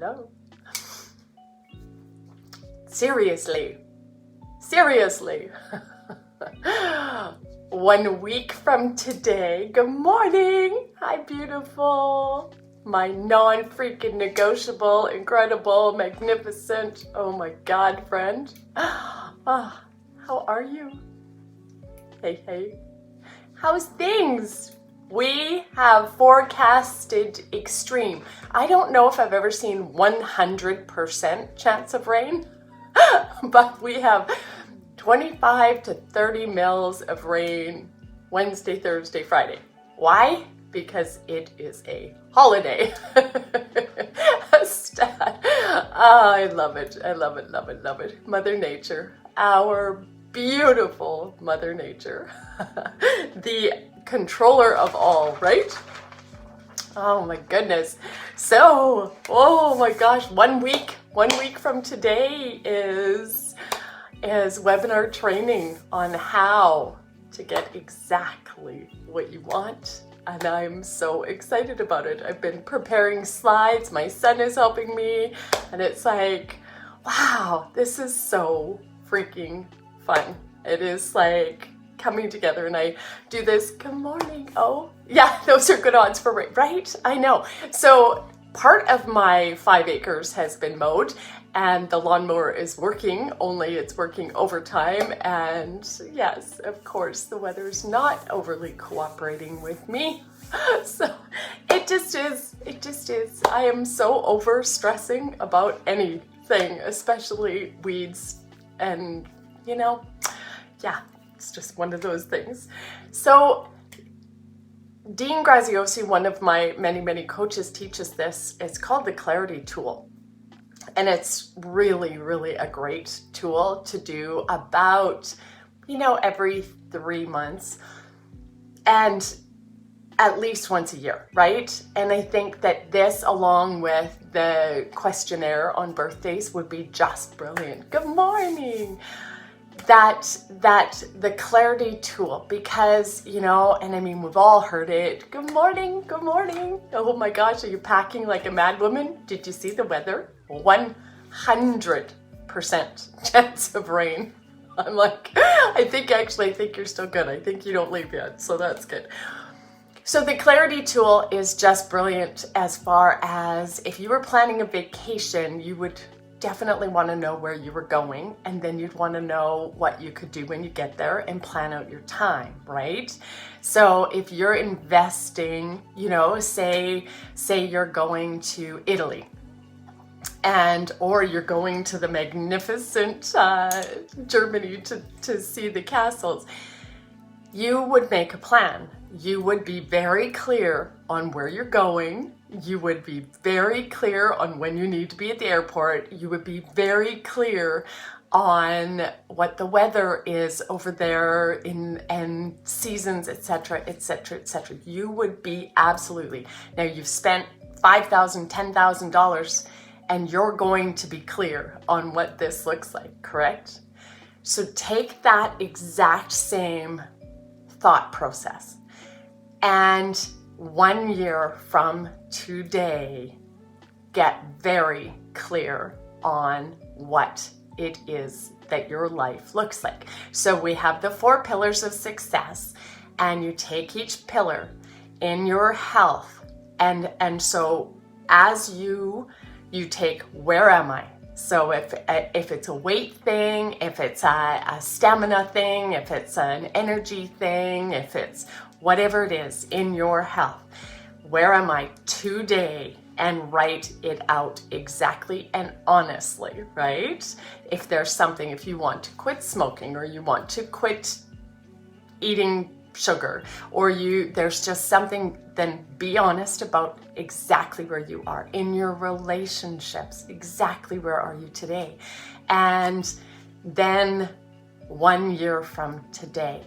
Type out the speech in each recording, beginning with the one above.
Hello. Seriously. 1 week from today. Good morning. Hi, beautiful. My non-freaking negotiable, incredible, magnificent, oh my God, friend. How are you? Hey. How's things? We have forecasted extreme. I don't know if I've ever seen 100% chance of rain, but we have 25 to 30 mils of rain Wednesday, Thursday, Friday. Why? Because it is a holiday. I love it. I love it. Mother Nature, our beautiful Mother Nature, the controller of all, right? Oh my goodness. So, oh my gosh, 1 week from today is webinar training on how to get exactly what you want. And I'm so excited about it. I've been preparing slides. My son is helping me. And it's like, wow, this is so freaking fun. It is like coming together, and I do this. Good morning. Oh, yeah, those are good odds for rain, right? I know. So part of my 5 acres has been mowed, and the lawnmower is working, only it's working overtime. And yes, of course, the weather's not overly cooperating with me. So it just is. I am so over stressing about anything, especially weeds. And yeah, it's just one of those things. So Dean Graziosi, one of my many coaches, teaches this. It's called the Clarity Tool. And it's really a great tool to do about, every 3 months and at least once a year, right? And I think that this, along with the questionnaire on birthdays, would be just brilliant. Good morning. That the Clarity Tool, because, and I mean, we've all heard it. Good morning. Oh my gosh, are you packing like a mad woman? Did you see the weather? 100% chance of rain. I'm like, I think you're still good. I think you don't leave yet, so that's good. So the Clarity Tool is just brilliant as far as if you were planning a vacation, you would definitely want to know where you were going, and then you'd want to know what you could do when you get there and plan out your time, right? So if you're investing, say you're going to Italy, or you're going to the magnificent Germany to see the castles, you would make a plan. You would be very clear on where you're going. You would be very clear on when you need to be at the airport. You would be very clear on what the weather is over there and seasons, etc. You would be absolutely. Now you've spent $5,000, $10,000, and you're going to be clear on what this looks like, correct? So take that exact same thought process, and 1 year from today, get very clear on what it is that your life looks like. So we have the 4 pillars of success, and you take each pillar in your health, and so as you take, where am I? So if it's a weight thing, if it's a stamina thing, if it's an energy thing, if it's whatever it is in your health, where am I today? And write it out exactly and honestly, right? If there's something, if you want to quit smoking, or you want to quit eating sugar, or there's just something, then be honest about exactly where you are in your relationships. Exactly where are you today? And then 1 year from today,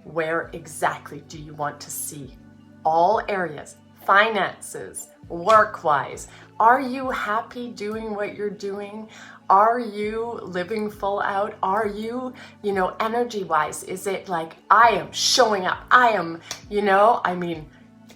where exactly do you want to see all areas? Finances, work-wise. Are you happy doing what you're doing? Are you living full out? Are you, energy-wise? Is it like, I am showing up? I am,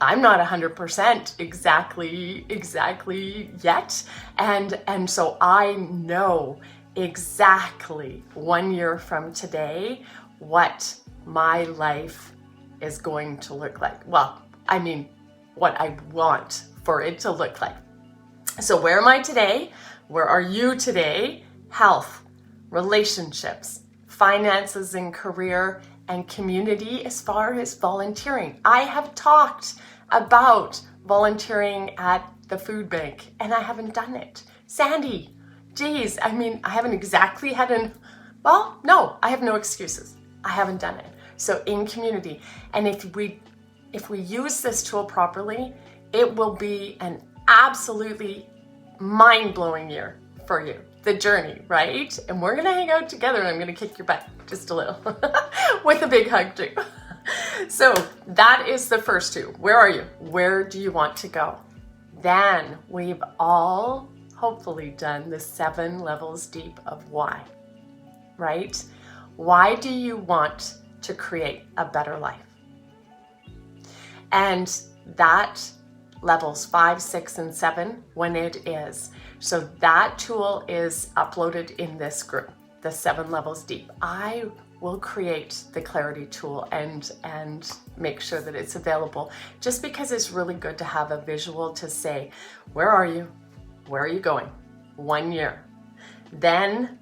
I'm not 100% exactly yet. And so I know exactly 1 year from today what my life is going to look like. Well, I mean, what I want for it to look like. So where am I today? Where are you today? Health, relationships, finances and career, and community as far as volunteering. I have talked about volunteering at the food bank and I haven't done it. Sandy, geez, I mean, I haven't exactly had well, no, I have no excuses. I haven't done it. So in community, and if we use this tool properly, it will be an absolutely mind-blowing year for you. The journey, right? And we're gonna hang out together and I'm gonna kick your butt just a little with a big hug too. So that is the first two. Where are you? Where do you want to go? Then we've all hopefully done the 7 levels deep of why, right? Why do you want to create a better life? And that levels 5, 6, and 7 when it is. So that tool is uploaded in this group, the 7 levels deep. I will create the clarity tool and make sure that it's available, just because it's really good to have a visual to say, where are you? Where are you going? 1 year. Then,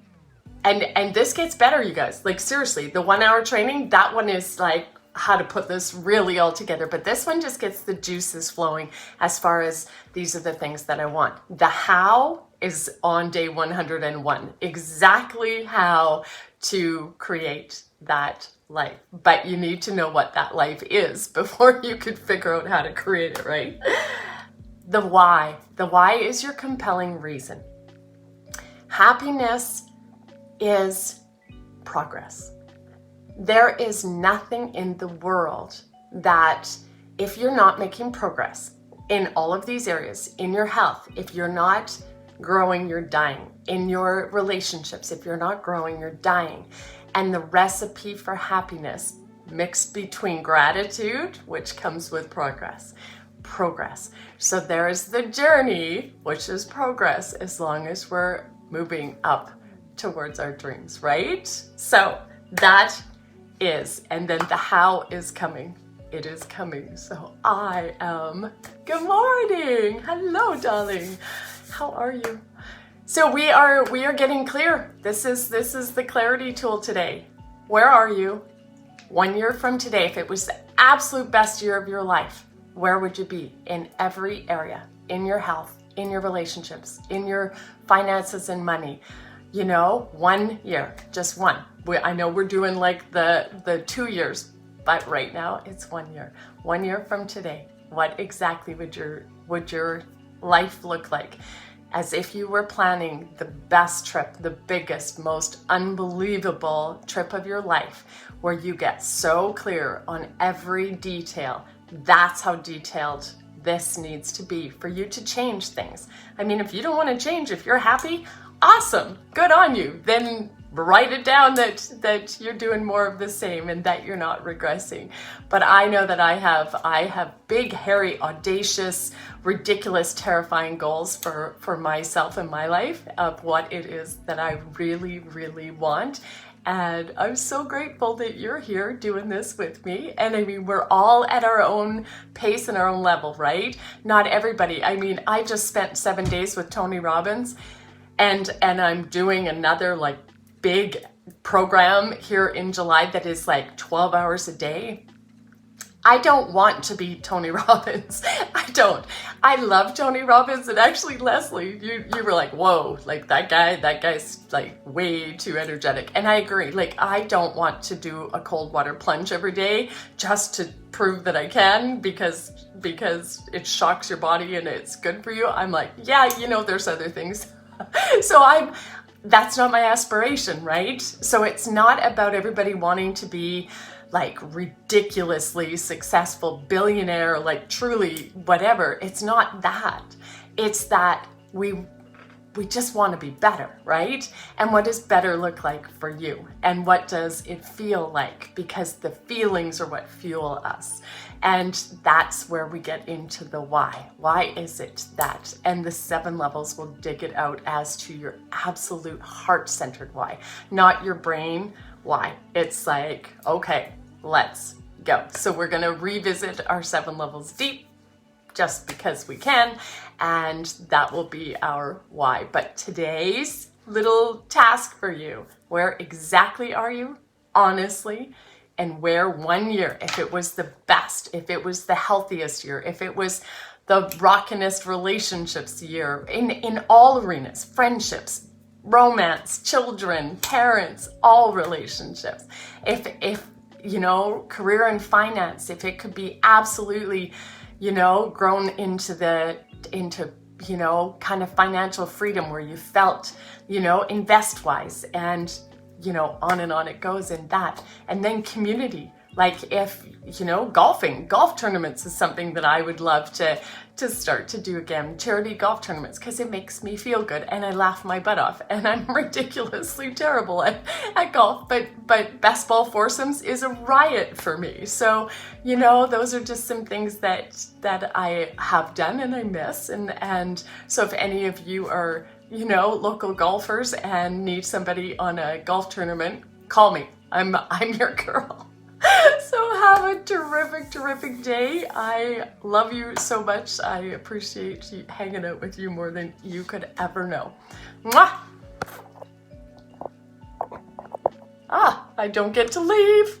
and this gets better, you guys. Like seriously, the 1 hour training, that one is like how to put this really all together. But this one just gets the juices flowing as far as these are the things that I want. The how is on day 101. Exactly how to create that life. But you need to know what that life is before you could figure out how to create it, right? The why. The why is your compelling reason. Happiness is progress. There is nothing in the world that, if you're not making progress in all of these areas, in your health, if you're not growing, you're dying. In your relationships, if you're not growing, you're dying. And the recipe for happiness mixed between gratitude, which comes with progress. So there's the journey, which is progress, as long as we're moving up towards our dreams, right? So that is, and then the how is coming. It is coming. So good morning. Hello, darling. How are you? So we are getting clear. This is the clarity tool today. Where are you 1 year from today? If it was the absolute best year of your life, where would you be in every area? In your health, in your relationships, in your finances and money. 1 year, just one. I know we're doing like the 2 years, but right now it's 1 year. 1 year from today, what exactly would your life look like? As if you were planning the best trip, the biggest, most unbelievable trip of your life, where you get so clear on every detail. That's how detailed this needs to be for you to change things. I mean, if you don't want to change, if you're happy, awesome, good on you. Then write it down that you're doing more of the same and that you're not regressing. But I know that I have big, hairy, audacious, ridiculous, terrifying goals for myself and my life of what it is that I really, really want. And I'm so grateful that you're here doing this with me. And I mean, we're all at our own pace and our own level, right? Not everybody. I mean, I just spent 7 days with Tony Robbins, and I'm doing another like big program here in July that is like 12 hours a day. I don't want to be Tony Robbins. I don't. I love Tony Robbins, and actually, Leslie, you were like, whoa, like that guy's like way too energetic. And I agree. Like, I don't want to do a cold water plunge every day just to prove that I can because it shocks your body and it's good for you. I'm like, yeah, there's other things. So that's not my aspiration, right? So it's not about everybody wanting to be like ridiculously successful billionaire, like truly whatever. It's not that. It's that we we just want to be better, right? And what does better look like for you? And what does it feel like? Because the feelings are what fuel us. And that's where we get into the why. Why is it that? And the 7 levels will dig it out as to your absolute heart-centered why, not your brain why. It's like, okay, let's go. So we're going to revisit our 7 levels deep just because we can, and that will be our why. But today's little task for you, where exactly are you, honestly, and where 1 year, if it was the best, if it was the healthiest year, if it was the rockinest relationships year, in all arenas, friendships, romance, children, parents, all relationships. If you know, career and finance, if it could be absolutely, you know, grown into you know, kind of financial freedom where you felt, you know, invest wise, and, you know, on and on it goes in that. And then community, like if, you know, golf tournaments is something that I would love to start to do again, charity golf tournaments, because it makes me feel good and I laugh my butt off, and I'm ridiculously terrible at golf, but best ball foursomes is a riot for me. So, you know, those are just some things that I have done and I miss, and so if any of you are, you know, local golfers and need somebody on a golf tournament, call me. I'm your girl. So have a terrific day. I love you so much. I appreciate hanging out with you more than you could ever know. Mwah! I don't get to leave.